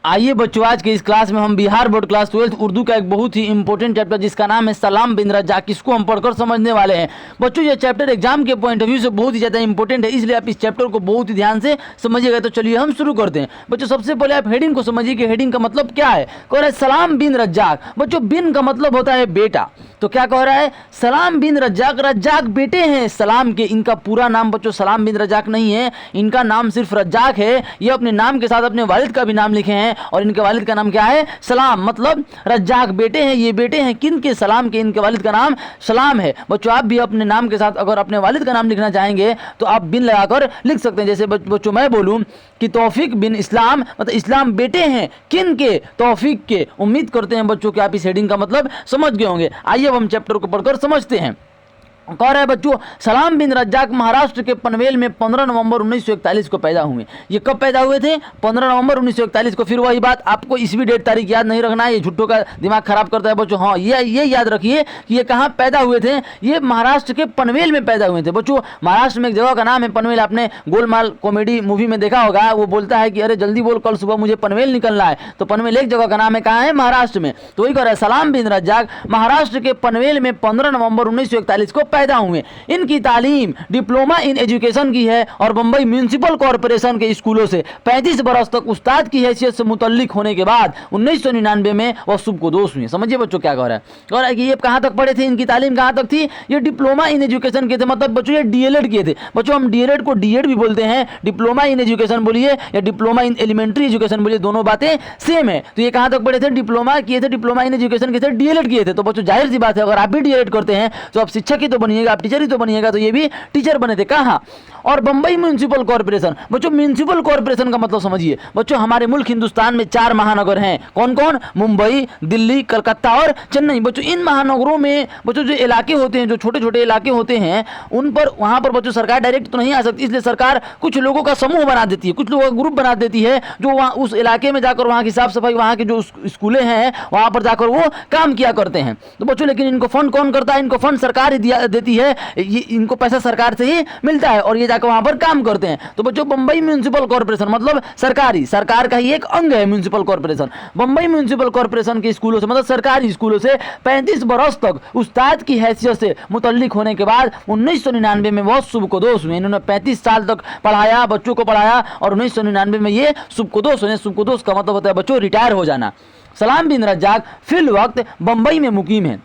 आइए बच्चों, आज के इस क्लास में हम बिहार बोर्ड क्लास 12 उर्दू का एक बहुत ही इंपॉर्टेंट चैप्टर जिसका नाम है सलाम बिन रज्जाक, इसको हम पढ़कर समझने वाले हैं। बच्चों ये चैप्टर एग्जाम के पॉइंट ऑफ व्यू से बहुत ही ज़्यादा इंपॉर्टेंट है, इसलिए आप इस चैप्टर को बहुत ही ध्यान से समझिएगा। तो चलिए हम शुरू करते हैं। बच्चों सबसे पहले आप हेडिंग को समझिए कि हेडिंग का मतलब क्या है। कह रहा है सलाम बिन रज्जाक। बच्चों बिन का मतलब होता है बेटा, तो क्या कह रहा है सलाम बिन रज्जाक। रज्जाक बेटे हैं सलाम के। इनका पूरा नाम बच्चों सलाम बिन रज्जाक नहीं है, इनका नाम सिर्फ रज्जाक है। ये अपने नाम के साथ अपने वालिद का भी नाम लिखे हैं और इनके वालिद का नाम क्या है सलाम, मतलब रज्जाक बेटे हैं। ये बेटे हैं किन के, सलाम के। इनके वालिद का नाम सलाम है। बच्चों आप भी अपने नाम के साथ अगर अपने वालिद का नाम लिखना चाहेंगे तो आप बिन लगाकर लिख सकते हैं। जैसे बच्चों मैं बोलूं कि तौफीक बिन इस्लाम, मतलब इस्लाम बेटे हैं किन के, तौफीक के। उम्मीद करते हैं बच्चों कि आप इस हेडिंग का मतलब समझ गए होंगे। आइए अब हम चैप्टर को पढ़कर समझते हैं। कह रहा है बच्चों सलाम बिन रज्जाक महाराष्ट्र के पनवेल में 15 नवंबर 1941 को पैदा हुए। ये कब पैदा हुए थे? 15 नवंबर 1941 को। फिर वही बात, आपको इसवी डेट तारीख याद नहीं रखना है, ये झुट्टों का दिमाग खराब करता है बच्चों। हाँ ये याद रखिए कि ये कहाँ पैदा हुए थे। ये महाराष्ट्र के पनवेल में पैदा हुए थे। बच्चों महाराष्ट्र में एक जगह का नाम है पनवेल। आपने गोलमाल कॉमेडी मूवी में देखा होगा, वो बोलता है कि अरे जल्दी बोल कल सुबह मुझे पनवेल निकलना है। तो पनवेल एक जगह का नाम है, कहाँ है? महाराष्ट्र में। तो वही कह रहा है सलाम बिन रज्जाक महाराष्ट्र के पनवेल में 15 नवंबर 1941 को पैदा हुए। इनकी तालीम डिप्लोमा इन एजुकेशन की है और बंबई म्यूनिसिपल कॉर्पोरेशन के स्कूलों से 35 बरस तक उस्ताद की हैसियत से मुतल्लिक होने के बाद 1999 में वह सुबकुदोश हुए। समझिए बच्चों क्या कह रहा है। कह रहा है कि ये कहाँ तक पढ़े थे, इनकी तालीम कहाँ तक थी? ये डिप्लोमा इन एजुकेशन के थे, मतलब बच्चों ये डीएलएड किए थे। बच्चों हम डीएलएड को डीएड भी बोलते हैं, डिप्लोमा इन एजुकेशन बोलिए या डिप्लोमा इन एलिमेंट्री एजुकेशन बोलिए, दोनों बातें सेम है। तो ये कहाँ तक पढ़े थे? डिप्लोमा किए थे, डिप्लोमा इन एजुकेशन के थे, डीएलएड किए थे। तो बच्चों जाहिर सी बात है अगर आप भी डीएलएड करते हैं तो आप शिक्षक ही तो बनिएगा, आप टीचर ही तो बनिएगा। तो ये भी टीचर बने थे। कहाँ? और बंबई म्यूनिसिपल कॉर्पोरेशन। बच्चों म्यूनिसिपल कॉर्पोरेशन का मतलब समझिए। बच्चों हमारे मुल्क हिंदुस्तान में 4 महानगर हैं। कौन कौन? मुंबई, दिल्ली, कलकत्ता और चेन्नई। बच्चों इन महानगरों में बच्चों जो इलाके होते हैं, जो छोटे छोटे इलाके होते हैं, उन पर वहां पर बच्चों सरकार डायरेक्ट तो नहीं आ सकती, इसलिए सरकार कुछ लोगों का समूह बना देती है, कुछ लोगों का ग्रुप बना देती है जो वहाँ उस इलाके में जाकर वहाँ की साफ सफाई, वहाँ के जो स्कूलें हैं वहाँ पर जाकर वो काम किया करते हैं। तो बच्चों लेकिन इनको फंड कौन करता है? इनको फंड सरकार ही देती है, इनको पैसा सरकार से ही मिलता है और ये जाकर वहां पर काम करते हैं। तो बच्चों बंबई म्यूनिसिपल कॉर्पोरेशन मतलब सरकार का ही एक अंग है municipal corporation. Bambai municipal corporation के स्कूलों से, मतलब सरकारी स्कूलों से 35 बरस तक उस्ताद की हैसियत से मुतल्लिक होने के बाद 1999 में बहुत सुबकुदोश हुए। इन्होंने 35 साल तक पढ़ाया, बच्चों को पढ़ाया और 1999 में ये सुबकुदोश हुए। सुबकुदोश का मतलब होता है बच्चों रिटायर हो जाना। सलाम बिन रज्जाक फिल वक्त बंबई में मुकीम है।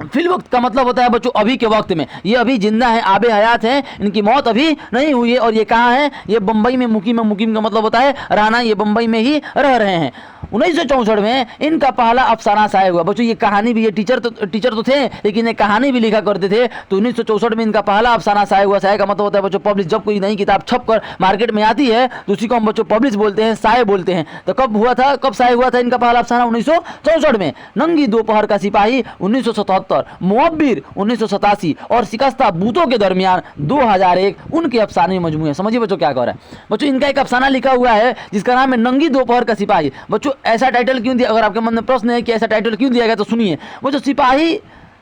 फिल वक्त का मतलब होता है बच्चों अभी के वक्त में। ये अभी जिंदा है, आबे हयात है, इनकी मौत अभी नहीं हुई है। और ये कहाँ है? ये बंबई में मुकीम है। मुकीम का मतलब होता है रहना, ये बंबई में ही रह रहे हैं। 1964 में इनका पहला अफसाना शाये हुआ। बच्चों ये कहानी भी, ये टीचर तो थे लेकिन ये कहानी भी लिखा करते थे। तो 1964 में इनका पहला अफसाना शाये हुआ। शाये का मतलब होता है बच्चों पब्लिश। जब कोई नई किताब छप कर मार्केट में आती है तो उसी को हम बच्चों पब्लिश बोलते हैं, शाये बोलते हैं। तो कब हुआ था, कब शाये हुआ था इनका पहला अफसाना? 1964 में। नंगी दोपहर का सिपाही 1977, मुअब्बिर 1987 और शिकस्ता बूतों के दरमियान 2001 उनके अफसाने मजमूए। समझिए बच्चों क्या कह रहा है। बच्चों इनका एक अफसाना लिखा हुआ है जिसका नाम है नंगी दोपहर का सिपाही। बच्चों ऐसा टाइटल क्यों दिया? अगर आपके मन में प्रश्न है कि ऐसा टाइटल क्यों दिया गया तो सुनिए। बच्चों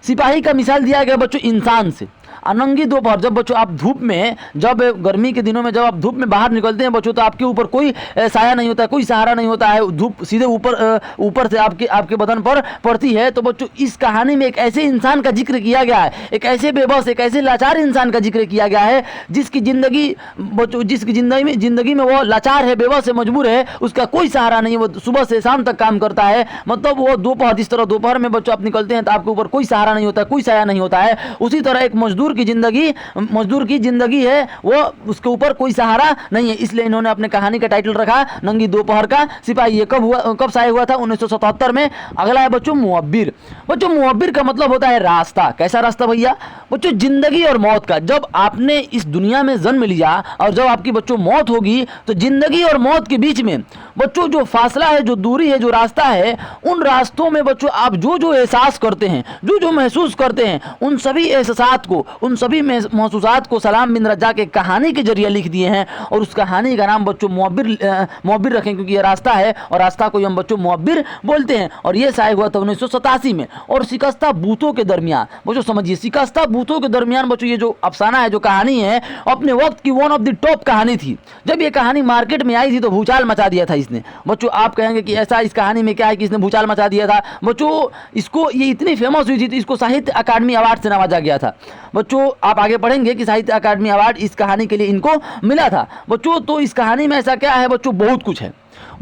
सिपाही का मिसाल दिया गया बच्चों इंसान से। नंगी दोपहर, जब बच्चों आप धूप में, जब गर्मी के दिनों में जब आप धूप में बाहर निकलते हैं बच्चों तो आपके ऊपर कोई साया नहीं होता है, कोई सहारा नहीं होता है। धूप सीधे ऊपर से आपके बदन पर पड़ती है। तो बच्चों इस कहानी में एक ऐसे इंसान का जिक्र किया गया है, एक ऐसे बेबस, एक ऐसे लाचार इंसान का जिक्र किया गया है जिसकी जिंदगी में वो लाचार है, बेबस है, मजबूर है, उसका कोई सहारा नहीं। वो सुबह से शाम तक काम करता है, मतलब वो दोपहर, जिस तरह दोपहर में बच्चों आप निकलते हैं तो आपके ऊपर कोई सहारा नहीं होता है, कोई साया नहीं होता है, उसी तरह एक मजदूर की जिंदगी है, वो उसके ऊपर कोई सहारा नहीं है। इसलिए इन्होंने अपने कहानी का टाइटल रखा नंगी दोपहर का सिपाही। ये कब शाये हुआ था? 1977 में। अगला है बच्चों मुअब्बिर। बच्चों मुअब्बिर का मतलब होता है रास्ता। कैसा रास्ता भैया? बच्चों जिंदगी और मौत का। जब आपने इस दुनिया में जन्म लिया और जब आपकी बच्चों मौत होगी तो जिंदगी और मौत के बीच में बच्चों जो फासला है, जो दूरी है, जो रास्ता है, उन रास्तों में बच्चों आप जो एहसास करते हैं, जो महसूस करते हैं, उन सभी एहसास को, उन सभी महसूसात को सलाम बिन रज़्ज़ाक़ एक कहानी के जरिए लिख दिए हैं और उस कहानी का नाम बच्चों मुअब्बिर रखें, क्योंकि ये रास्ता है और रास्ता को हम बच्चों मुअब्बिर बोलते हैं। और ये शाये हुआ था 1987 में। और शिकस्ता बूतों के दरमियान बच्चों समझिए, शिकस्ता बूतों के दरमियान बच्चों ये जो अफसाना है, जो कहानी है, अपने वक्त की वन ऑफ द टॉप कहानी थी। जब ये कहानी मार्केट में आई थी तो भूचाल मचा दिया था इसने। बच्चों आप कहेंगे कि ऐसा इस कहानी में क्या है कि इसने भूचाल मचा दिया था? बच्चों इसको ये इतनी फेमस हुई थी तो इसको साहित्य अकादमी अवार्ड से नवाजा गया था। बच्चों आप आगे पढ़ेंगे कि साहित्य अकादमी अवार्ड इस कहानी के लिए इनको मिला था। बच्चों तो इस कहानी में ऐसा क्या है बच्चों, बहुत कुछ है,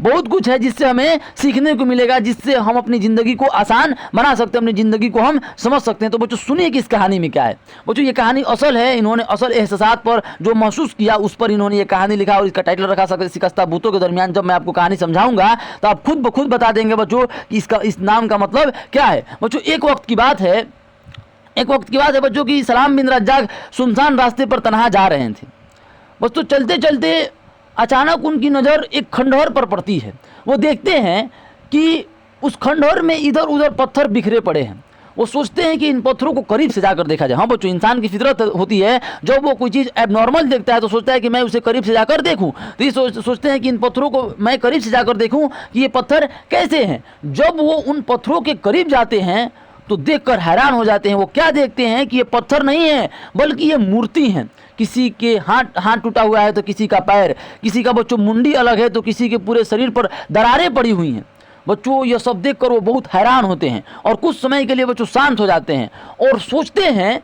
बहुत कुछ है जिससे हमें सीखने को मिलेगा, जिससे हम अपनी ज़िंदगी को आसान बना सकते हैं, अपनी ज़िंदगी को हम समझ सकते हैं। तो बच्चों सुनिए कि इस कहानी में क्या है। बच्चों ये कहानी असल है, इन्होंने असल एहसासात पर जो महसूस किया उस पर इन्होंने ये कहानी लिखा और इसका टाइटल रखा शिकस्ता बूतों के दरमियान। जब मैं आपको कहानी समझाऊंगा तो आप खुद ब खुद बता देंगे बच्चों कि इस नाम का मतलब क्या है। बच्चों एक वक्त की बात है बच्चों की सलाम बिन रज़्ज़ाक़ सुनसान रास्ते पर तनहा जा रहे थे। बच्चों चलते चलते अचानक उनकी नज़र एक खंडहर पर पड़ती है। वो देखते हैं कि उस खंडहर में इधर उधर पत्थर बिखरे पड़े हैं। वो सोचते हैं कि इन पत्थरों को करीब से जाकर देखा जाए। हाँ बच्चों, इंसान की फितरत होती है, जब वो कोई चीज़ एबनॉर्मल देखता है तो सोचता है कि मैं उसे करीब से जाकर देखूं। तो ये सोचते हैं कि इन पत्थरों को मैं करीब से जाकर देखूं कि ये पत्थर कैसे हैं। जब वो उन पत्थरों के करीब जाते हैं तो देखकर हैरान हो जाते हैं। वो क्या देखते हैं कि ये पत्थर नहीं है बल्कि ये मूर्ति हैं। किसी के हाथ टूटा हुआ है तो किसी का पैर, किसी का बच्चों मुंडी अलग है तो किसी के पूरे शरीर पर दरारें पड़ी हुई हैं। बच्चों ये सब देखकर वो बहुत हैरान होते हैं और कुछ समय के लिए बच्चों शांत हो जाते हैं और सोचते हैं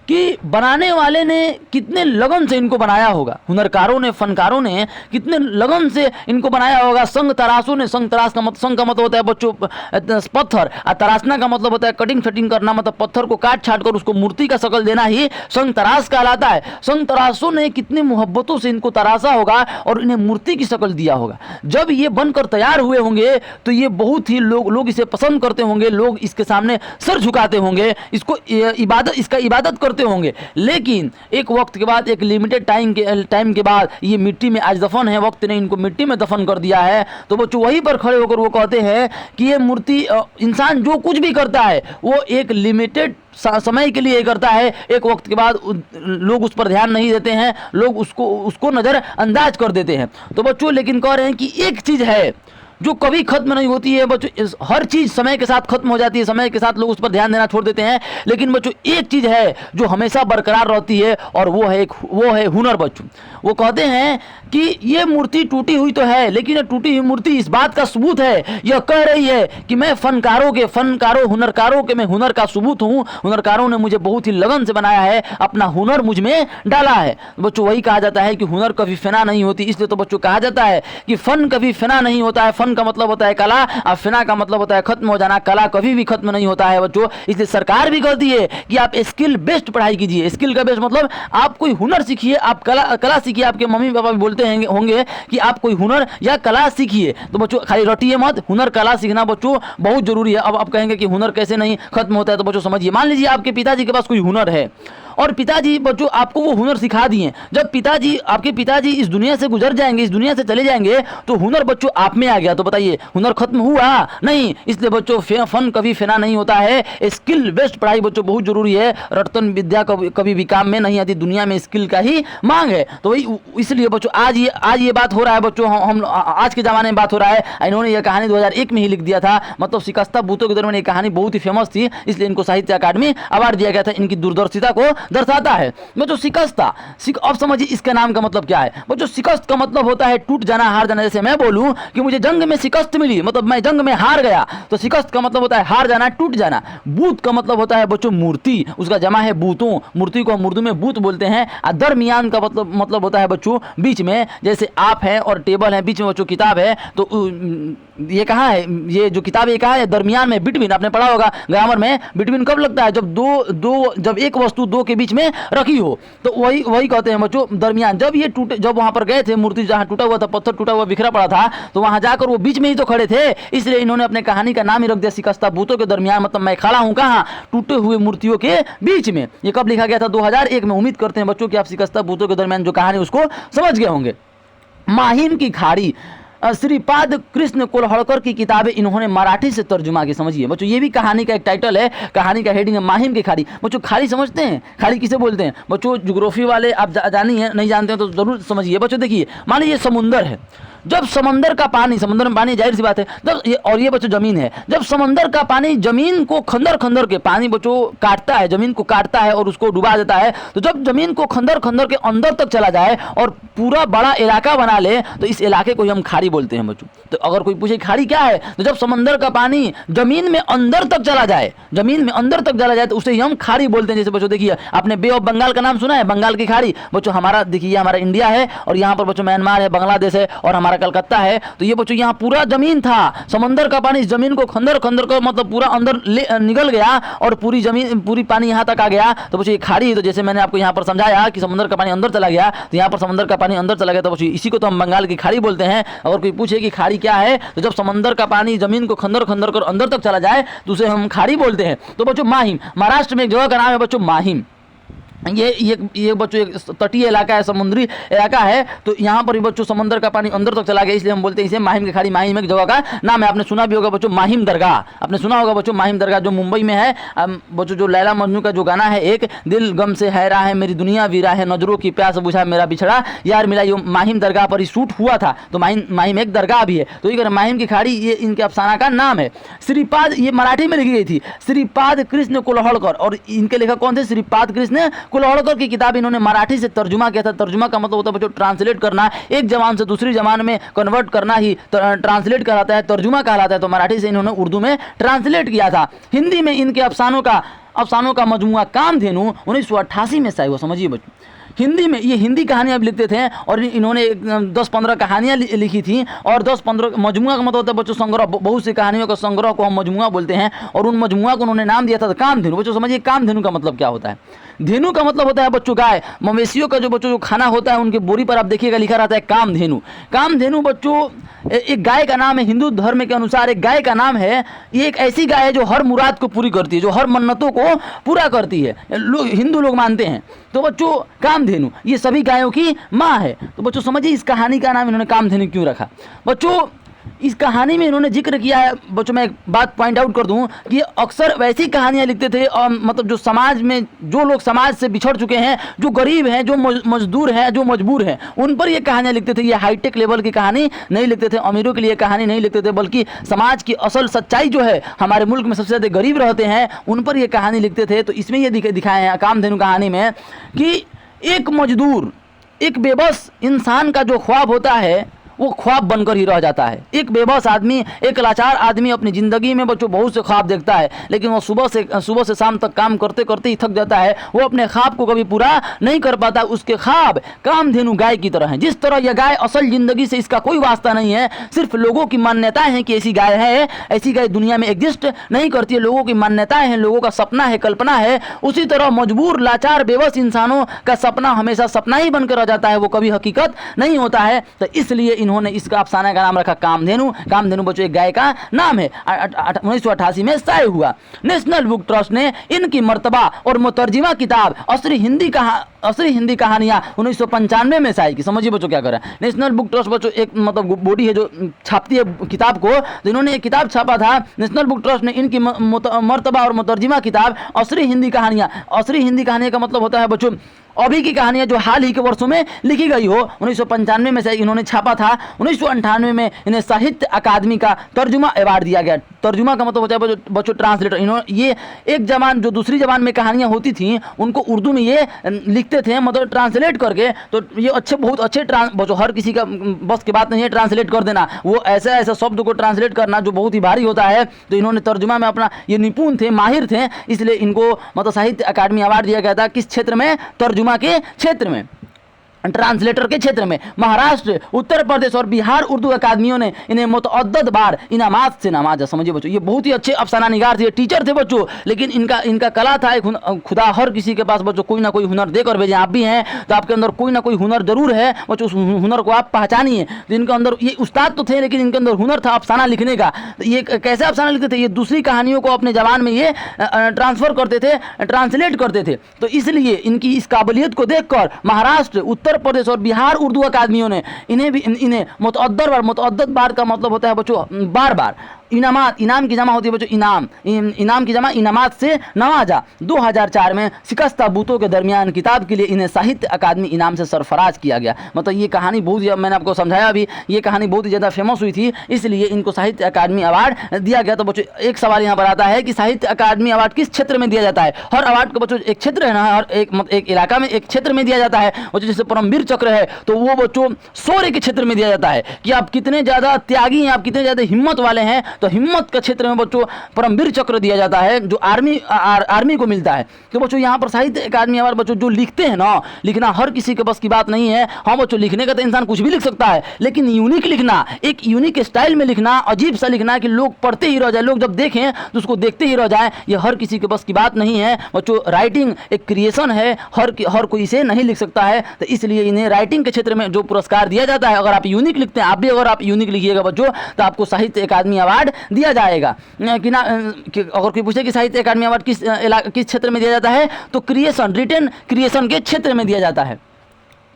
कि बनाने वाले ने कितने लगन से इनको बनाया होगा। हुनरकारों ने, फनकारों ने कितने लगन से इनको बनाया होगा। संग तराशों ने, संग का मतलब होता है बच्चों पत्थर, और तराशना का मतलब होता है कटिंग शटिंग करना, मतलब पत्थर को काट छाट कर उसको मूर्ति का शक्ल देना ही संग तराश कहलाता है। संग तराशों ने कितनी मोहब्बतों से इनको तराशा होगा और इन्हें मूर्ति की शक्ल दिया होगा। जब ये बनकर तैयार हुए होंगे तो ये बहुत ही लोग इसे पसंद करते होंगे, लोग इसके सामने सर झुकाते होंगे, इसका इबादत करते होंगे। लेकिन एक वक्त के बाद, एक लिमिटेड टाइम के बाद ये मिट्टी में आज दफन है, वक्त ने इनको मिट्टी में दफन कर दिया है। तो बच्चों वहीं पर खड़े होकर वो कहते हैं कि ये मूर्ति, इंसान जो कुछ भी करता है वो एक लिमिटेड समय के लिए करता है। एक वक्त के बाद लोग उस पर ध्यान नहीं देते हैं, लोग उसको नज़रअंदाज कर देते हैं। तो बच्चों लेकिन कह रहे हैं कि एक चीज़ है जो कभी खत्म नहीं होती है बच्चों, हर चीज़ समय के साथ खत्म हो जाती है, समय के साथ लोग उस पर ध्यान देना छोड़ देते हैं। लेकिन बच्चों एक चीज़ है जो हमेशा बरकरार रहती है और वो है हुनर। बच्चों वो कहते हैं कि ये मूर्ति टूटी हुई तो है, लेकिन ये टूटी हुई मूर्ति इस बात का सबूत है, यह कह रही है कि मैं हुनरकारों के मैं हुनर का सबूत हूँ। हुनरकारों ने मुझे बहुत ही लगन से बनाया है, अपना हुनर मुझ में डाला है। बच्चों वही कहा जाता है कि हुनर कभी फना नहीं होती। इसलिए तो बच्चों कहा जाता है कि फन कभी फना नहीं होता है। फन का मतलब होता है कला और फिना का मतलब होता है खत्म हो जाना। कला कभी भी खत्म नहीं होता है बच्चों। इसलिए सरकार भी कहती है कि आप स्किल बेस्ड पढ़ाई कीजिए। स्किल का बेस्ड मतलब आप कोई हुनर सीखिए, आप कला सीखिए। आपके मम्मी पापा भी बोलते होंगे कि आप कोई हुनर या कला सीखिए। तो बच्चों खाली रटिए मत, हुनर कला सीखना बच्चों बहुत जरूरी है। अब आप कहेंगे कि हुनर कैसे नहीं खत्म होता है, तो बच्चों समझिए, मान लीजिए आपके पिताजी के पास कोई हुनर है और पिताजी बच्चों आपको वो हुनर सिखा दिए। जब आपके पिताजी इस दुनिया से गुजर जाएंगे, इस दुनिया से चले जाएंगे, तो हुनर बच्चों आप में आ गया, तो बताइए हुनर खत्म हुआ? नहीं। इसलिए बच्चों फन कभी फेना नहीं होता है। स्किल बेस्ड पढ़ाई बच्चों बहुत जरूरी है। रटन विद्या कभी भी काम में नहीं आती, दुनिया में स्किल का ही मांग है। तो वही इसलिए बच्चों आज ये बात हो रहा है बच्चों, हम आज के ज़माने में बात हो रहा है। इन्होंने यह कहानी 2001 में ही लिख दिया था। मतलब शिकस्ता बूतों के दरमियान ये कहानी बहुत ही फेमस थी, इसलिए इनको साहित्य अकादमी अवार्ड दिया गया था। इनकी दूरदर्शिता को दर्शाता है बच्चों शिकस्ता। अब समझिए इसके नाम का मतलब क्या है बच्चों। शिकस्त का मतलब होता है टूट जाना, हार जाना। जैसे मैं बोलूं कि मुझे जंग में शिकस्त मिली, मतलब मैं जंग में हार गया, तो शिकस्त का मतलब होता है हार जाना, टूट जाना। बूत का मतलब होता है बच्चों मूर्ति, उसका जमा है बूतों। मूर्ति को हम उर्दू में बूत बोलते हैं। और दरमियान का मतलब होता है बच्चों बीच में। जैसे आप है और टेबल है, बीच में बच्चों किताब है, तो ये कहाँ है, ये जो किताब है कहाँ है, दरमियान में, बिटवीन। आपने पढ़ा होगा ग्रामर में, बिटवीन कब लगता है, जब एक वस्तु दो के बीच में रखी हो, तो वही कहते हैं बच्चों दरमियान। जब वहां पर गए थे, मूर्ति जहां टूटा हुआ था, पत्थर टूटा हुआ बिखरा पड़ा था, तो वहां जाकर वो बीच में ही तो खड़े थे। इसलिए इन्होंने अपने कहानी का नाम ही रख दिया शिकस्ता बूतों के दरमियान। मतलब मैं खड़ा हूं कहां, टूटे हुए मूर्तियों के बीच में। ये कब लिखा गया था? 2001 में। उम्मीद करते हैं बच्चों कि आप शिकस्ता बूतों के दरमियान जो कहानी उसको समझ गए होंगे। माहिम की खाड़ी श्रीपाद कृष्ण कोल्हड़कर की किताबें इन्होंने मराठी से तर्जुमा की। समझिए बच्चों, ये भी कहानी का एक टाइटल है, कहानी का हेडिंग है माहिम की खाड़ी। बच्चों खाड़ी समझते हैं? खाड़ी किसे बोलते हैं बच्चों? ज्योग्राफी वाले आप जानी है, नहीं जानते हैं तो जरूर समझिए। बच्चों देखिए, मान लीजिए समुंदर है, जब समंदर का पानी, समंदर में पानी जाहिर सी बात है, जब ये बच्चों जमीन है, जब समंदर का पानी जमीन को खंदर खंदर के पानी बच्चों काटता है, जमीन को काटता है और उसको डुबा देता है, तो जब जमीन को खंदर खंदर के अंदर तक चला जाए और पूरा बड़ा इलाका बना ले, तो इस इलाके को हम खाड़ी बोलते हैं बच्चों। तो अगर कोई पूछे खाड़ी क्या है, तो जब समंदर का पानी जमीन में अंदर तक चला जाए, जमीन में अंदर तक चला जाए, तो उसे हम खाड़ी बोलते हैं। जैसे बच्चों देखिए, आपने बे ऑफ बंगाल का नाम सुना है? बंगाल की खाड़ी बच्चों, हमारा देखिए हमारा इंडिया है और यहाँ पर बच्चों म्यांमार है, बांग्लादेश है और हमारा कलकत्ता है। तो ये बच्चों यहाँ पूरा जमीन था, समंदर का पानी जमीन को खंदर खंदर को मतलब पूरा अंदर निकल गया और पूरी जमीन, पूरी पानी यहाँ तक आ गया, तो बच्चों ये खाड़ी। तो जैसे मैंने आपको यहाँ पर समझाया कि समंदर का पानी अंदर चला गया, तो यहाँ पर समंदर का पानी अंदर चला गया, तो बच्चों इसी को तो हम बंगाल की खाड़ी बोलते हैं। अगर कोई पूछे कि खाड़ी क्या है, तो जब समंदर का पानी जमीन को खंदर खंदर कर अंदर तक चला जाए तो उसे हम खाड़ी बोलते हैं। तो बच्चों माहिम, महाराष्ट्र में एक जगह का नाम है बच्चों माहिम। ये बच्चों एक तटीय इलाका है, समुद्री इलाका है, तो यहाँ पर बच्चों समंदर का पानी अंदर तक चला गया, इसलिए हम बोलते हैं इसे माहिम की खाड़ी। माहिम एक जगह का नाम है, आपने सुना भी होगा बच्चों माहिम दरगाह, आपने सुना होगा बच्चों माहिम दरगाह जो मुंबई में है। बच्चों जो लैला मजनू का जो गाना है, एक दिल गम से हैरा है मेरी दुनिया वीरा है, नजरों की प्यास बुझा मेरा बिछड़ा यार मिला, ये माहिम दरगाह पर ही शूट हुआ था। तो माहिम एक दरगाह भी है। तो ये माहिम की खाड़ी ये इनके अफसाना का नाम है। श्रीपाद, ये मराठी में लिखी गई थी, श्रीपाद कृष्ण कोल्हड़कर, और इनके लेखक कौन थे? श्रीपाद कृष्ण कोल्हड़कर की किताब इन्होंने मराठी से तर्जुमा किया था। तर्जुमा का मतलब होता है बच्चों ट्रांसलेट करना, एक जबान से दूसरी जबान में कन्वर्ट करना ही ट्रांसलेट कहलाता है, तर्जुमा कहलाता है। तो मराठी से इन्होंने उर्दू में ट्रांसलेट किया था। हिंदी में इनके अफसानों का मजमुआ कामधेनु 1988 में शाये हुआ। समझिए बच्चों, हिंदी में ये हिंदी कहानियाँ भी लिखते थे और इन्होंने 10-15 कहानियाँ लिखी थी, और 10-15 मजमुआ का मतलब होता है बच्चों संग्रह, बहुत सी कहानियों का संग्रह को हम मजमुआ बोलते हैं, और उन मजमुआ को उन्होंने नाम दिया था कामधेनु। बच्चों समझिए कामधेनु का मतलब क्या होता है? धेनु का मतलब होता है बच्चों गाय, मवेशियों का जो बच्चों जो खाना होता है उनके बोरी पर आप देखिएगा लिखा रहता है कामधेनु। कामधेनु बच्चों एक गाय का नाम है, हिंदू धर्म के अनुसार एक गाय का नाम है। ये एक ऐसी गाय है जो हर मुराद को पूरी करती है, जो हर मन्नतों को पूरा करती है, हिंदू लोग मानते हैं। तो बच्चों कामधेनु ये सभी गायों की माँ है। तो बच्चों समझिए इस कहानी का नाम इन्होंने कामधेनु क्यों रखा। बच्चों इस कहानी में इन्होंने जिक्र किया है बच्चों, मैं एक बात पॉइंट आउट कर दूं कि अक्सर वैसी कहानियां लिखते थे और मतलब जो समाज में जो लोग समाज से बिछड़ चुके हैं, जो गरीब हैं, जो मजदूर हैं, जो मजबूर हैं, उन पर ये कहानियां लिखते थे। ये हाईटेक लेवल की कहानी नहीं लिखते थे, अमीरों के लिए कहानी नहीं लिखते थे, बल्कि समाज की असल सच्चाई जो है, हमारे मुल्क में सबसे ज़्यादा गरीब रहते हैं उन पर ये कहानी लिखते थे। तो इसमें ये दिखाए हैं कामधेनु कहानी में कि एक मजदूर, एक बेबस इंसान का जो ख्वाब होता है वो ख्वाब बनकर ही रह जाता है। एक बेबस आदमी, एक लाचार आदमी अपनी ज़िंदगी में बच्चों बहुत से ख्वाब देखता है, लेकिन वो सुबह से शाम तक काम करते करते ही थक जाता है, वो अपने ख्वाब को कभी पूरा नहीं कर पाता। उसके ख्वाब कामधेनु गाय की तरह हैं। जिस तरह यह गाय असल ज़िंदगी से इसका कोई वास्ता नहीं है, सिर्फ लोगों की मान्यताएं हैं कि ऐसी गाय है, ऐसी गाय दुनिया में एग्जिस्ट नहीं करती है, लोगों की मान्यताएं हैं, लोगों का सपना है, कल्पना है। उसी तरह मजबूर लाचार बेबस इंसानों का सपना हमेशा सपना ही बनकर रह जाता है, वो कभी हकीकत नहीं होता है। तो इसलिए इन्होंने इसका अफसाना का नाम रखा कामधेनु। कामधेनु बच्चों एक गाय का नाम है। 1988 में शाये हुआ। नेशनल बुक ट्रस्ट ने इनकी मर्तबा और मुतर्जिमा किताब असली हिंदी कहानियां 1995 में शाये की। समझिए बच्चों क्या कर रहा है नेशनल बुक ट्रस्ट। बच्चों एक मतलब बॉडी है जो छापती है किताब को, तो इन्होंने एक किताब छापा था। नेशनल बुक ट्रस्ट ने इनकी मर्तबा और मुतर्जिमा किताब असली हिंदी कहानियां का मतलब होता है बच्चों अभी की कहानियां जो हाल ही के वर्षों में लिखी गई हो। 1995 में से इन्होंने छापा था। 1998 में इन्हें साहित्य अकादमी का तर्जुमा अवार्ड दिया गया। तर्जुमा का मतलब होता है बच्चों ट्रांसलेटर। इन्होंने ये एक जबान जो दूसरी जबान में कहानियां होती थी उनको उर्दू में ये लिखते थे, मतलब ट्रांसलेट करके। तो ये बहुत अच्छे बच्चों हर किसी का बस की बात नहीं है ट्रांसलेट कर देना, वो ऐसा शब्द को ट्रांसलेट करना जो बहुत ही भारी होता है। तो इन्होंने तर्जुमा में अपना ये निपुण थे, माहिर थे, इसलिए इनको मतलब साहित्य अकादमी अवार्ड दिया गया था। किस क्षेत्र में? तर्जुमा के क्षेत्र में, ट्रांसलेटर के क्षेत्र में। महाराष्ट्र, उत्तर प्रदेश और बिहार उर्दू अकादमियों ने इन्हें मुतअद्दद बार इनामात से नवाजा। समझिए बच्चों ये बहुत ही अच्छे अफसाना निगार थे, टीचर थे बच्चों, लेकिन इनका कला था। खुदा हर किसी के पास बच्चों कोई ना कोई हुनर देकर भेजे। आप भी हैं तो आपके अंदर कोई ना कोई हुनर जरूर है बच्चों, उस हुनर को आप पहचानिए। तो इनके अंदर ये उस्ताद तो थे, लेकिन इनके अंदर हुनर था अफसाना लिखने का। तो ये कैसे अफसाना लिखते थे? ये दूसरी कहानियों को अपने जबान में ये ट्रांसफर करते थे, ट्रांसलेट करते थे। तो इसलिए इनकी इस काबिलियत को देखकर महाराष्ट्र, उत्तर उत्तर प्रदेश और बिहार उर्दू अकादमियों ने इन्हें मुतअद्दद बार का मतलब होता है बच्चों बार बार, इनाम की जमा होती है बच्चों इनाम की जमा इनामात से नवाजा। 2004 में शिकस्ता बूतों के दरमियान किताब के लिए इन्हें साहित्य अकादमी इनाम से सरफराज किया गया। मतलब ये कहानी बहुत, मैंने आपको समझाया अभी, ये कहानी बहुत ही ज़्यादा फेमस हुई थी, इसलिए इनको साहित्य अकादमी अवार्ड दिया गया। तो बच्चों एक सवाल यहाँ पर आता है कि साहित्य अकादमी अवार्ड किस क्षेत्र में दिया जाता है? हर अवार्ड को बच्चों एक क्षेत्र है ना, और एक इलाका में एक क्षेत्र में दिया जाता है बच्चों। जैसे परमवीर चक्र है तो वो बच्चों शौर्य के क्षेत्र में दिया जाता है कि आप कितने ज़्यादा त्यागी हैं, आप कितने ज़्यादा हिम्मत वाले हैं, तो हिम्मत के क्षेत्र में बच्चों परमवीर चक्र दिया जाता है जो आर्मी को मिलता है। तो बच्चों यहाँ पर साहित्य अकादमी अवार्ड बच्चों जो लिखते हैं ना, लिखना हर किसी के बस की बात नहीं है। हाँ बच्चों, लिखने का तो इंसान कुछ भी लिख सकता है, लेकिन यूनिक लिखना, एक यूनिक स्टाइल में लिखना, अजीब सा लिखना कि लोग पढ़ते ही रह जाए, लोग जब देखें तो उसको देखते ही रह जाए, ये हर किसी के बस की बात नहीं है बच्चों। राइटिंग एक क्रिएशन है, हर कोई इसे नहीं लिख सकता है, तो इसलिए इन्हें राइटिंग के क्षेत्र में जो पुरस्कार दिया जाता है, अगर आप यूनिक लिखते हैं, आप भी अगर आप यूनिक लिखिएगा बच्चों, तो आपको साहित्य अकादमी अवार्ड दिया जाएगा। अगर कोई पूछे कि साहित्य अकादमी अवार्ड किस क्षेत्र में दिया जाता है, तो क्रिएशन, रिटन क्रिएशन के क्षेत्र में दिया जाता है।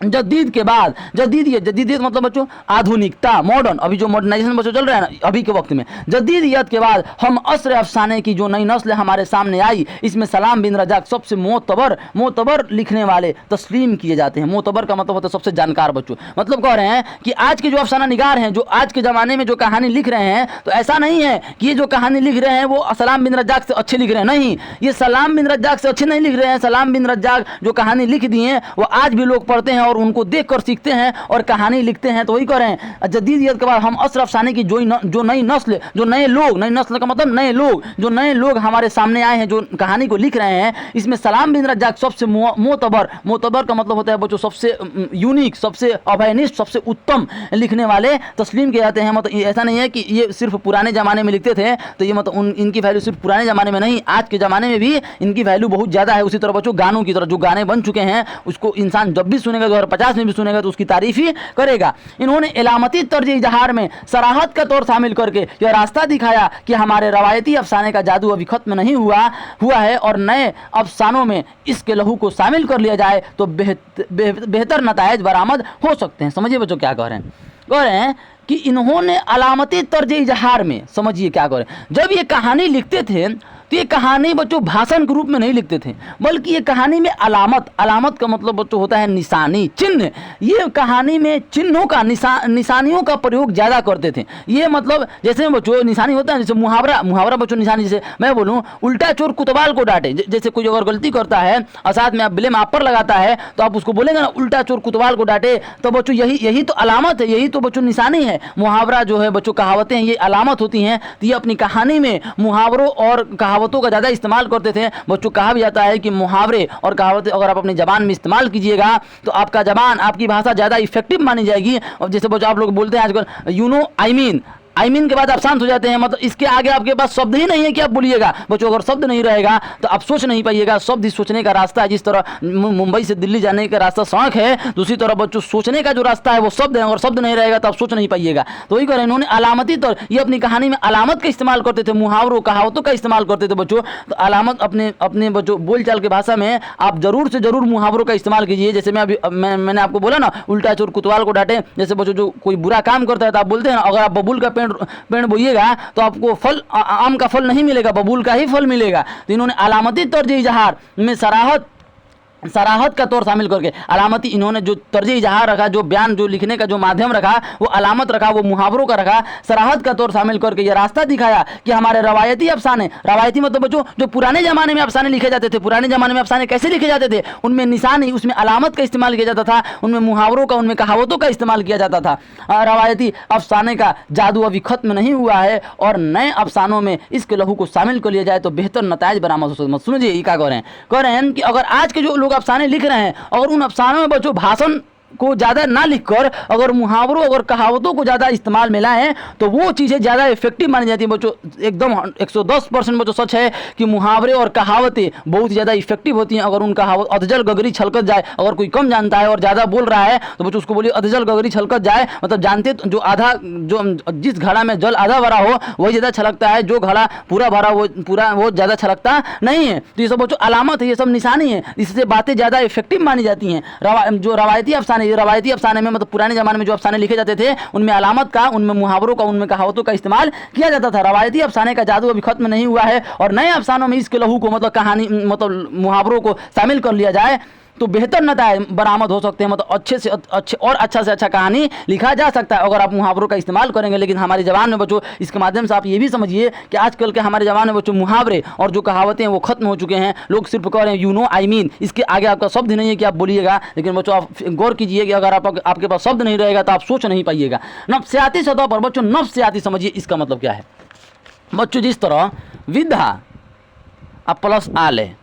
जदीद के बाद, जदीदियत मतलब बच्चों आधुनिकता, मॉडर्न, अभी जो मॉडर्नाइजेशन बच्चों चल रहा है ना अभी के वक्त में, जदीदियत के बाद हम असर अफसाने की जो नई नस्ल हमारे सामने आई, इसमें सलाम बिन रजाक सबसे मोतबर लिखने वाले तस्लीम किए जाते हैं। मोतबर का मतलब होता है सबसे जानकार बच्चों। मतलब कह रहे हैं कि आज के जो अफसाना निगार हैं, जो आज के ज़माने में जो कहानी लिख रहे हैं, तो ऐसा नहीं है कि ये जो कहानी लिख रहे हैं वो सलाम बिन रजाक से अच्छे लिख रहे हैं, नहीं, ये सलाम बिन रजाक से अच्छे नहीं लिख रहे हैं। सलाम बिन रजाक जो कहानी लिख दी है वो आज भी लोग पढ़ते हैं और उनको देखकर सीखते हैं और कहानी लिखते हैं। तो वही कह रहे हैं जदीदियत के बाद हम असर अफसाने की जो नई नस्ल, जो नए लोग, नई नस्ल का मतलब नए लोग, जो नए लोग हमारे सामने आए हैं, जो कहानी को लिख रहे हैं, इसमें सलाम बिन रजाक सबसे मोतबर का मतलब होता है बच्चों सबसे यूनिक, सबसे अभयनिष्ठ, सबसे उत्तम लिखने वाले तस्लीम किए जाते हैं। मतलब ऐसा नहीं है कि ये सिर्फ पुराने ज़माने में लिखते थे तो ये मतलब इनकी वैल्यू सिर्फ पुराने ज़माने में नहीं, आज के ज़माने में भी इनकी वैल्यू बहुत ज़्यादा है। उसी तरह बच्चों गानों की तरह जो गाने बन चुके हैं उसको इंसान जब भी सुनेगा, 2050 में भी सुनेगा तो उसकी तारीफ ही करेगा। इन्होंने इलामती तर्ज इजहार में सराहत का तौर शामिल करके यह रास्ता दिखाया कि हमारे रवायती अफसाने का जादू अभी खत्म नहीं हुआ है और नए अफसानों में इसके लहू को शामिल कर लिया जाए तो बेहतर नतायज बरामद हो सकते हैं। समझिए बच्चों क्या कह रहे हैं कि इन्होंने अलामती तर्ज इजहार में, समझिए क्या कह रहे हैं, जब ये कहानी लिखते थे तो ये कहानी बच्चों भाषण के रूप में नहीं लिखते थे, बल्कि ये कहानी में अलामत का मतलब बच्चों होता है निशानी, चिन्ह। ये कहानी में चिन्हों का, निशानियों का प्रयोग ज़्यादा करते थे। ये मतलब जैसे बच्चों निशानी होता है, जैसे मुहावरा बच्चों निशानी, जैसे मैं बोलूँ उल्टा चोर कुतवाल को डांटे, जैसे कोई अगर गलती करता है और साथ में आप ब्लेम आप पर लगाता है तो आप उसको बोलेंगे ना उल्टा चोर कुतवाल को डांटे, तो बच्चों यही तो अलामत है, यही तो बच्चों निशानी है। मुहावरा जो है बच्चों कहावतें हैं, ये अलामत होती हैं। तो ये अपनी कहानी में मुहावरों और कहावतों का ज़्यादा इस्तेमाल करते थे। बच्चों कहा भी जाता है कि मुहावरे और कहावतें अगर आप अपनी ज़बान में इस्तेमाल कीजिएगा तो आपकी भाषा ज़्यादा इफेक्टिव मानी जाएगी। और जैसे बच्चों आप लोग बोलते हैं आजकल यू नो आई मीन के बाद आप शांत हो जाते हैं, मतलब इसके आगे आपके पास शब्द ही नहीं है कि आप बोलिएगा। बच्चों अगर शब्द नहीं रहेगा तो आप सोच नहीं पाइएगा। शब्द ही सोचने का रास्ता है। जिस तरह मुंबई से दिल्ली जाने का रास्ता सड़क है, दूसरी तरह बच्चों सोचने का जो रास्ता है वो शब्द है। अगर शब्द नहीं रहेगा तो आप सोच नहीं पाइएगा। तो वही कह रहे हैं इन्होंने अलामती तौर, ये अपनी कहानी में अलामत का इस्तेमाल करते थे, मुहावरों कहावतों का इस्तेमाल करते थे बच्चों। तो अलामत अपने बच्चों बोलचाल की भाषा में आप जरूर से जरूर मुहावरों का इस्तेमाल कीजिए। जैसे मैंने आपको बोला ना उल्टा चोर कुतवाल को डांटे, जैसे बच्चों जो कोई बुरा काम करता है तो आप बोलते हैं अगर आप बबूल का पेड़ बोइएगा तो आपको फल, आम का फल नहीं मिलेगा, बबूल का ही फल मिलेगा। तो इन्होंने अलामती तर्ज इजहार में सराहत का तौर शामिल करके अलामती, इन्होंने जो तर्ज इजहार रखा, जो बयान, जो लिखने का जो माध्यम रखा, वो अलामत रखा, वो मुहावरों का रखा, सराहत का तौर शामिल करके यह रास्ता दिखाया कि हमारे रवायती अफसाने, रवायती मतलब बच्चों जो पुराने ज़माने में अफसाने लिखे जाते थे, पुराने ज़माने में अफसाने कैसे लिखे जाते थे, उनमें निशानी, उसमें अलामत का इस्तेमाल किया जाता था, उनमें मुहावरों का, उनमें कहावतों का इस्तेमाल किया जाता था। रवायती अफसाने का जादू अभी खत्म नहीं हुआ है और नए अफसानों में इसके लहू को शामिल कर लिया जाए तो बेहतर नतायज बरामद हो सकते हैं। सुनिए ये क्या कह रहे हैं कि अगर आज के जो लोग अफसाने लिख रहे हैं और उन अफसानों में बच्चों भाषण को ज़्यादा ना लिखकर अगर मुहावरों अगर कहावतों को ज़्यादा इस्तेमाल में लाएं तो वो चीज़ें ज़्यादा इफेक्टिव मानी जाती हैं बच्चों। एकदम 110% बच्चों सच है कि मुहावरे और कहावतें बहुत ज़्यादा इफेक्टिव होती हैं। अगर उन कहावत अधजल गगरी छलकत जाए, अगर कोई कम जानता है और ज़्यादा बोल रहा है तो बच्चों उसको बोलिए अधजल गगरी छलकत जाए, मतलब जानते जिस घड़ा में जल आधा भरा हो वही ज़्यादा छलकता है, जो घड़ा पूरा भरा वो ज़्यादा छलकता नहीं है। तो ये सब बच्चों अलामत है, ये सब निशानी है, इससे बातें ज़्यादा इफेक्टिव मानी जाती हैं। जो रवायती अफसाने अफसाने, ये रवायती अफसाने में मतलब पुराने ज़माने में जो अफसाने लिखे जाते थे उनमें अलामत का, उनमें मुहावरों का, उनमें कहावतों का इस्तेमाल किया जाता था। रवायती अफसाने का जादू अभी खत्म नहीं हुआ है और नए अफसानों में इसके लहू को मतलब कहानी मतलब मुहावरों को शामिल कर लिया जाए तो बेहतर नताए बरामद हो सकते हैं, मतलब अच्छे से अच्छे और अच्छा से अच्छा कहानी लिखा जा सकता है अगर आप मुहावरों का इस्तेमाल करेंगे। लेकिन हमारी ज़बान में बच्चों इसके माध्यम से आप ये भी समझिए कि आजकल के हमारे ज़बान में बच्चों मुहावरे और जो कहावतें हैं वो खत्म हो चुके हैं। लोग सिर्फ कह रहे हैं यू नो आई मीन, इसके आगे आपका शब्द नहीं है कि आप बोलिएगा। लेकिन बच्चों आप गौर कीजिए कि अगर आपके पास शब्द नहीं रहेगा तो आप सोच नहीं पाइएगा। नफ्सियाती सतह पर बच्चों नफ्सियाती समझिए इसका मतलब क्या है। बच्चों जिस तरह विद्या अब प्लस आल है,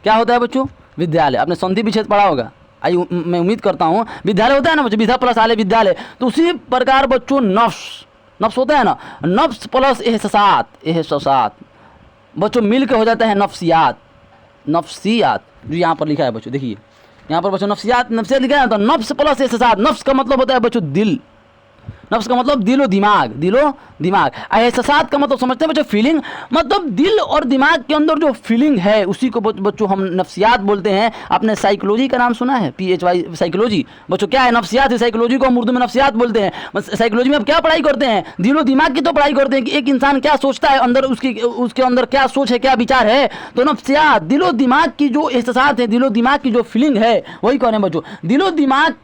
क्या होता है बच्चों? विद्यालय। आपने संधि विच्छेद पढ़ा होगा, मैं उम्मीद करता हूँ। विद्यालय होता है ना बच्चों, विद्या प्लस आले विद्यालय। तो उसी प्रकार बच्चों नफ्स होता है ना, नफ्स प्लस एहसासात बच्चों मिल के हो जाता है नफ्सियात। जो यहाँ पर लिखा है बच्चों, देखिए यहाँ पर बच्चों नफ्सियात लिखा है, तो नफ्स प्लस एहसासात। नफ्स का मतलब होता है बच्चों दिल, नफ्स का मतलब दिलो दिमाग। एहसासात का मतलब समझते हैं बच्चों फीलिंग, मतलब दिल और दिमाग के अंदर जो फीलिंग है उसी को बच्चों हम नफ्सियात बोलते हैं। आपने साइकोलॉजी का नाम सुना है, PHY साइकोलॉजी। बच्चों क्या है? नफ्सियात है। साइकोलॉजी को हम उर्दू में नफ्सियात बोलते हैं। साइकोलॉजी में आप क्या पढ़ाई करते हैं? दिलो दिमाग की तो पढ़ाई करते हैं कि एक इंसान क्या सोचता है, अंदर उसके अंदर क्या सोच है, क्या विचार है। तो नफ्सियात दिलो दिमाग की जो एहसासात है, दिलो दिमाग की जो फीलिंग है वही कह रहे हैं बच्चों। दिलो दिमाग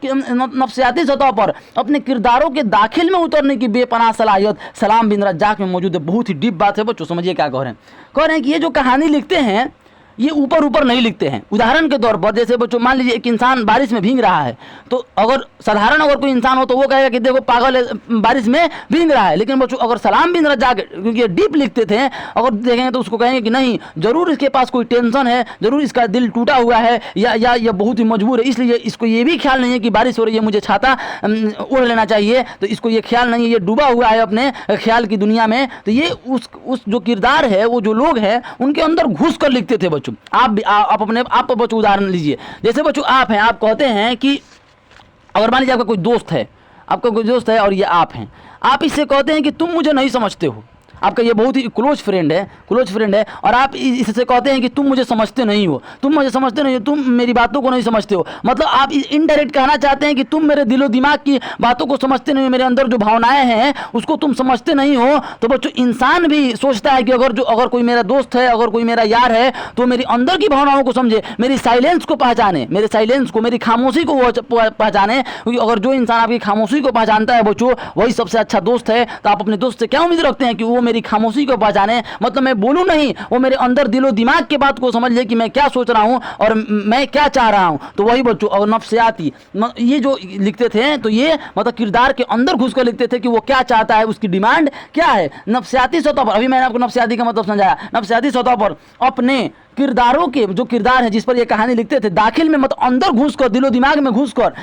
नफ्सियाती सतह पर अपने किरदारों के दाखिल में उतरने की बेपनाह सलाहियत सलाम बिन रज्जाक में मौजूद है। बहुत ही डीप बात है बच्चों, समझिए क्या कह रहे हैं कि ये जो कहानी लिखते हैं ये ऊपर नहीं लिखते हैं। उदाहरण के तौर पर जैसे बच्चों मान लीजिए एक इंसान बारिश में भीग रहा है, तो अगर साधारण अगर कोई इंसान हो तो वो कहेगा कि देखो पागल है, बारिश में भीग रहा है। लेकिन बच्चों अगर सलाम बिन रज्जाक, क्योंकि डीप लिखते थे, अगर देखेंगे तो उसको कहेंगे कि नहीं जरूर इसके पास कोई टेंशन है, जरूर इसका दिल टूटा हुआ है या ये बहुत ही मजबूर है, इसलिए इसको ये भी ख्याल नहीं है कि बारिश हो रही है, मुझे छाता ओढ़ लेना चाहिए। तो इसको ये ख्याल नहीं है, ये डूबा हुआ है अपने ख्याल की दुनिया में। तो ये उस जो किरदार है, वो जो लोग हैं उनके अंदर घुस कर लिखते थे बच्चों। आप अपने आप बच्चों उदाहरण लीजिए। जैसे बच्चों आप हैं, आप कहते हैं कि अगर मान लीजिए आपका कोई दोस्त है और ये आप हैं, आप इससे कहते हैं कि तुम मुझे नहीं समझते हो। आपका ये बहुत ही क्लोज फ्रेंड है और आप इससे कहते हैं कि तुम मुझे समझते नहीं हो, तुम मेरी बातों को नहीं समझते हो। मतलब आप इनडायरेक्ट कहना चाहते हैं कि तुम मेरे दिलो दिमाग की बातों को समझते नहीं हो, मेरे अंदर जो भावनाएं हैं उसको तुम समझते नहीं हो। तो बच्चों इंसान भी सोचता है कि अगर कोई मेरा दोस्त है, अगर कोई मेरा यार है तो मेरी अंदर की भावनाओं को समझे, मेरी साइलेंस को पहचाने, मेरी खामोशी को पहचाने। क्योंकि अगर जो इंसान आपकी खामोशी को पहचानता है बच्चों वही सबसे अच्छा दोस्त है। तो आप अपने दोस्त से क्या उम्मीद रखते हैं कि वो मेरी खामोशी को पहचाने, मतलब मैं बोलूं नहीं, वो मेरे अंदर दिलो दिमाग के बात को समझ ले कि मैं क्या सोच रहा हूं और मैं क्या चाह रहा हूं। तो वही बच्चों और नफ्सियाती ये जो लिखते थे तो ये मतलब किरदार के अंदर घुसकर लिखते थे कि वो क्या चाहता है, उसकी डिमांड क्या है। नफ्सियाती सतह पर, अभी मैंने आपको नफ्सियाती का मतलब समझाया, नफ्सियाती सतह पर अपने किरदारों के जो किरदार है जिस पर ये कहानी लिखते थे दाखिल में मतलब अंदर घुसकर, दिलो दिमाग में घुसकर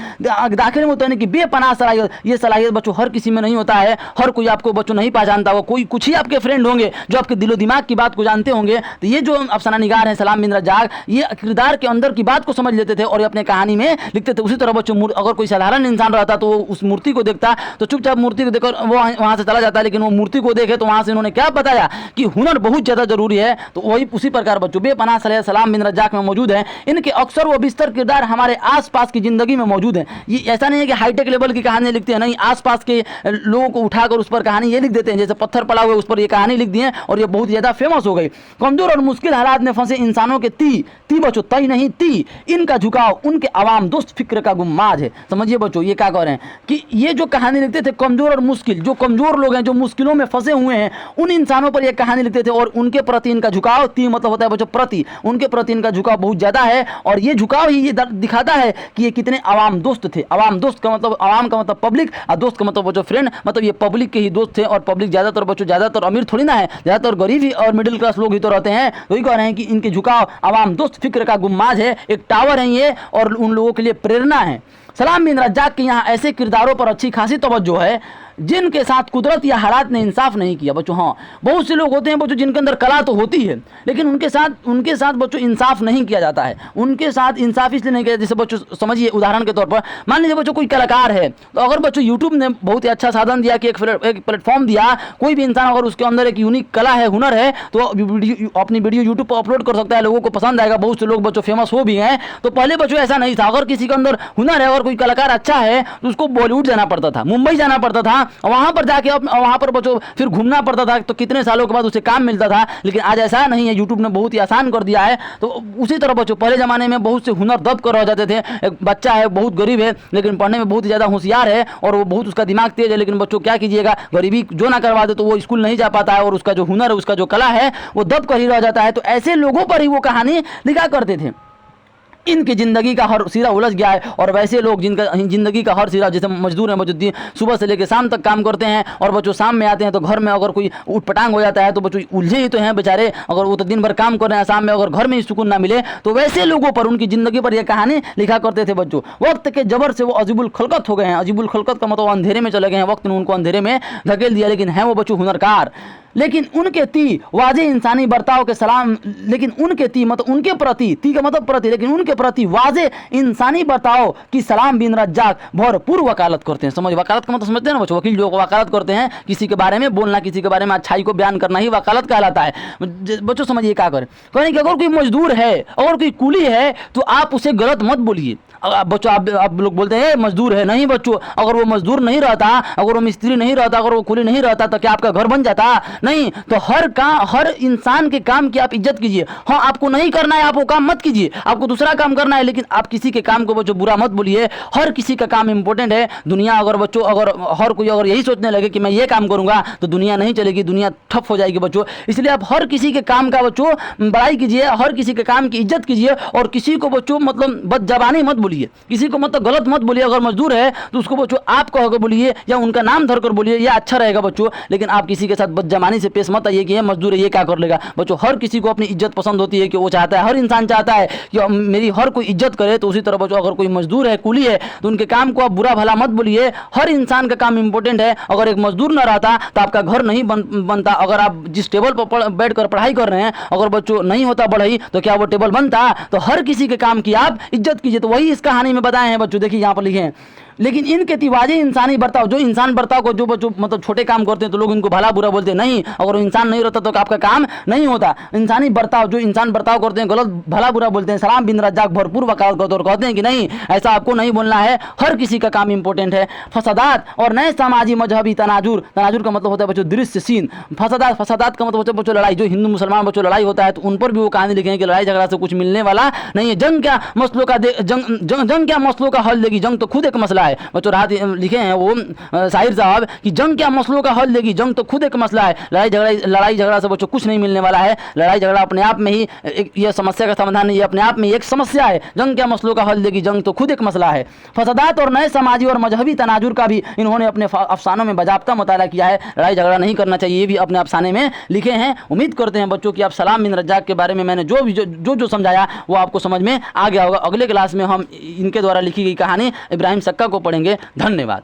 दाखिल में उतरने की बेपनाह सलाहियत, ये सलाहियत बच्चों हर किसी में नहीं होता है। हर कोई आपको बच्चों नहीं पहचानता होगा, कोई कुछ ही आपके फ्रेंड होंगे जो आपके दिलो दिमाग की बात को जानते होंगे। तो ये जो अफसाना निगार है सलाम बिन रज्जाक, ये किरदार के अंदर की बात को समझ लेते थे और ये अपने कहानी में लिखते थे। उसी तरह बच्चों अगर कोई साधारण इंसान रहता तो उस मूर्ति को देखता तो चुपचाप मूर्ति को देखकर वो वहां से चला जाता, लेकिन वो मूर्ति को देखे तो वहां से इन्होंने क्या बताया कि हुनर बहुत ज्यादा जरूरी है। तो वही उसी प्रकार बच्चों बेपनाह सलाम बिन रज्जाक में मौजूद है। इनके अक्सर व बिस्तर किरदार हमारे आसपास की जिंदगी में मौजूद है। ये ऐसा नहीं है कि हाईटेक लेवल की कहानी लिखते हैं, नहीं, आसपास के लोगों को उठाकर उस पर कहानी ये लिख देते हैं। जैसे पत्थर पड़ा हुआ है उस पर ये कहानी लिख दी है और ये बहुत ज्यादा फेमस हो गई। कमजोर और मुश्किल हालात में फंसे इंसानों के ती बच्चों तई नहीं ती, इनका झुकाव उनके आवाम दोस्त फिक्र का गुम्माज है। समझिए बच्चों ये क्या कह रहे हैं कि ये जो कहानी लिखते थे कमजोर और मुश्किल, जो कमजोर लोग हैं जो मुश्किलों में फंसे हुए हैं उन इंसानों पर ये कहानी लिखते थे और उनके प्रति इनका झुकाव, ती मतलब होता है बच्चों प्रति, उनके प्रति इनका झुकाव बहुत ज्यादा है। और ये झुकाव ही ये दिखाता है कि ये कितने आवाम दोस्त थे। आवाम दोस्त का मतलब, आवाम का मतलब पब्लिक और दोस्त का मतलब बच्चों फ्रेंड, मतलब ये पब्लिक के ही दोस्त थे। और पब्लिक ज्यादातर बच्चों ज्यादातर अमीर थोड़ी ना है, ज्यादातर गरीब ही और मिडिल क्लास लोग ही तो रहते हैं। वही कह रहे हैं कि इनके झुकाव आवाम दोस्त फिक्र का गुम्माज है, एक टावर है ये और उन लोगों के लिए प्रेरणा है। सलाम बिन रज्जाक के यहाँ ऐसे किरदारों पर अच्छी खासी तवज्जो है जिनके साथ कुदरत या हालात ने इंसाफ नहीं किया बच्चों। हाँ, बहुत से लोग होते हैं बच्चों जिनके अंदर कला तो होती है, लेकिन उनके साथ बच्चों इंसाफ नहीं किया जाता है। उनके साथ इंसाफ इसलिए नहीं किया, जैसे बच्चों समझिए उदाहरण के तौर पर मान लीजिए बच्चों कोई कलाकार है, तो अगर बच्चों यूट्यूब ने बहुत ही अच्छा साधन दिया कि एक प्लेटफॉर्म दिया, कोई भी इंसान अगर उसके अंदर एक यूनिक कला है, हुनर है, तो अपनी वीडियो यूट्यूब पर अपलोड कर सकता है, लोगों को पसंद आएगा, बहुत से लोग बच्चों फेमस हो भी हैं। तो पहले बच्चों ऐसा नहीं था, अगर किसी के अंदर हुनर है और कोई कलाकार अच्छा है तो उसको बॉलीवुड जाना पड़ता था, मुंबई जाना पड़ता था, वहां पर जाके वहां पर बच्चों फिर घूमना पड़ता था, तो कितने सालों के बाद उसे काम मिलता था। लेकिन आज ऐसा नहीं है, यूट्यूब ने बहुत ही आसान कर दिया है। तो उसी तरह बच्चों पहले जमाने में बहुत से हुनर दब कर रह जाते थे। एक बच्चा है बहुत गरीब है लेकिन पढ़ने में बहुत ही ज़्यादा होशियार है और वो बहुत उसका दिमाग तेज है, लेकिन बच्चों क्या कीजिएगा, गरीबी जो ना करवा दे तो वो स्कूल नहीं जा पाता है और उसका जो हुनर है, उसका जो कला है वो दब कर ही रह जाता है। तो ऐसे लोगों पर ही वो कहानी लिखा करते थे। इनकी ज़िंदगी का हर सिरा उलझ गया है और वैसे लोग जिनका ज़िंदगी का हर सिरा, जैसे मजदूर हैं बच्चों, सुबह से लेकर शाम तक काम करते हैं और बच्चों शाम में आते हैं तो घर में अगर कोई उठपटांग हो जाता है तो बच्चों उलझे ही तो हैं बेचारे। अगर वो तो दिन भर काम कर रहे हैं, शाम में अगर घर में ही सुकून ना मिले, तो वैसे लोगों पर, उनकी ज़िंदगी पर यह कहानी लिखा करते थे बच्चों। वक्त के जबर से वो अजीबुल खलकत हो गए हैं। अजीबुल खलकत का मतलब अंधेरे में चले गए हैं, वक्त ने उनको अंधेरे में धकेल दिया, लेकिन हैं वो बच्चों हुनरकार। लेकिन उनके ती वाजे इंसानी बर्ताव के सलाम, लेकिन उनके ती मतलब उनके प्रति, ती का मतलब प्रति, लेकिन उनके प्रति वाजे इंसानी बर्ताव की सलाम बिन रज्जाक भरपूर वकालत करते हैं। समझ, वकालत का मतलब समझते हैं ना बच्चों, वकील जो वकालत करते हैं, किसी के बारे में बोलना, किसी के बारे में अच्छाई को बयान करना ही वकालत कहलाता है बच्चों। समझिए क्या करें, कहें कि अगर कोई मजदूर है, अगर कोई कूली है, तो आप उसे गलत मत बोलिए। बच्चों आप लोग बोलते हैं मजदूर है, नहीं बच्चों, अगर वो मजदूर नहीं रहता, अगर वो मिस्त्री नहीं रहता, अगर वो कूली नहीं रहता, तो क्या आपका घर बन जाता? नहीं। तो हर इंसान के काम की आप इज्जत कीजिए। हाँ, आपको नहीं करना है आप वो काम मत कीजिए, आपको दूसरा काम करना है, लेकिन आप किसी के काम को बच्चों बुरा मत बोलिए। हर किसी का काम इंपॉर्टेंट है। दुनिया अगर बच्चों, अगर हर कोई अगर यही सोचने लगे कि मैं ये काम करूंगा, तो दुनिया नहीं चलेगी, दुनिया ठप हो जाएगी बच्चों। इसलिए आप हर किसी के काम का बच्चों बड़ाई कीजिए, हर किसी के काम की इज्जत कीजिए और किसी को बच्चों मतलब बदजबानी मत बोलिए, किसी को मतलब गलत मत बोलिए। अगर मजदूर है तो उसको बच्चों आप कहोगे बोलिए या उनका नाम धरकर बोलिए, यह अच्छा रहेगा बच्चों। लेकिन आप किसी के साथ बदजबानी से पेश मत आइए कि ये मजदूर है, ये क्या कर लेगा। बच्चों हर किसी को अपनी इज्जत पसंद होती है, कि वो चाहता है, हर इंसान चाहता है कि मेरी हर कोई इज्जत करे। तो उसी तरह बच्चों अगर कोई मजदूर है, कूली है, तो उनके काम को आप बुरा भला मत बोलिए। हर इंसान का काम इंपॉर्टेंट है। अगर एक मजदूर न रहता तो आपका घर नहीं बनता। अगर आप जिस टेबल पर बैठकर पढ़ाई कर रहे हैं, अगर बच्चों नहीं होता बढ़ई, तो क्या वो टेबल बनता? तो हर किसी के काम की आप इज्जत कीजिए। तो वही इस कहानी में बताए हैं बच्चों, देखिए यहाँ पर लिखे हैं। लेकिन इनके तिवाजे इंसानी बर्ताव, जो इंसान बर्ताव को जो बच्चों मतलब छोटे काम करते हैं तो लोग इनको भला बुरा बोलते हैं। नहीं, अगर वो इंसान नहीं रहता तो आपका काम नहीं होता। इंसानी बर्ताव, जो इंसान बर्ताव करते हैं गलत भला बुरा बोलते हैं, सलाम बिन रज्जाक भरपूर वकालत करते और कहते हैं कि नहीं, ऐसा आपको नहीं बोलना है, हर किसी का काम इंपॉर्टेंट है। फसादात और नए सामाजी मजहबी तनाजुर, तनाजुर का मतलब होता है बच्चों दृश्य सीन। फसादात का मतलब होता है बच्चों लड़ाई, जो हिंदू मुसलमान बच्चों लड़ाई होता है तो उन पर भी वो कहानी लिखे हैं कि लड़ाई झगड़ा से कुछ मिलने वाला नहीं है। जंग क्या मसलों का हल देगी, जंग तो खुद एक मसला है बच्चों। रात लिखे हैं वो शाहिर साहब कि जंग क्या मसलों का हल देगी, जंग तो खुद एक मसला है। लड़ाई झगड़ा से बच्चों कुछ नहीं मिलने वाला है। लड़ाई झगड़ा अपने आप में ही यह समस्या का समाधान नहीं है, अपने आप में एक समस्या है। जंग क्या मसलों का हल देगी, जंग तो खुद एक मसला है। फसादात और नए समाजी और मजहबी तनाजुर का भी इन्होंने अपने अफसानों में बाज़ाब्ता मुताला किया है। लड़ाई झगड़ा नहीं करना चाहिए, ये भी अपने अफसाने में लिखे हैं। उम्मीद करते हैं बच्चों कि आप सलाम बिन रज्जाक के बारे में मैंने जो समझाया वो आपको समझ में आ गया होगा। अगले क्लास में हम इनके द्वारा लिखी गई कहानी इब्राहिम सक्का को पढ़ेंगे। धन्यवाद।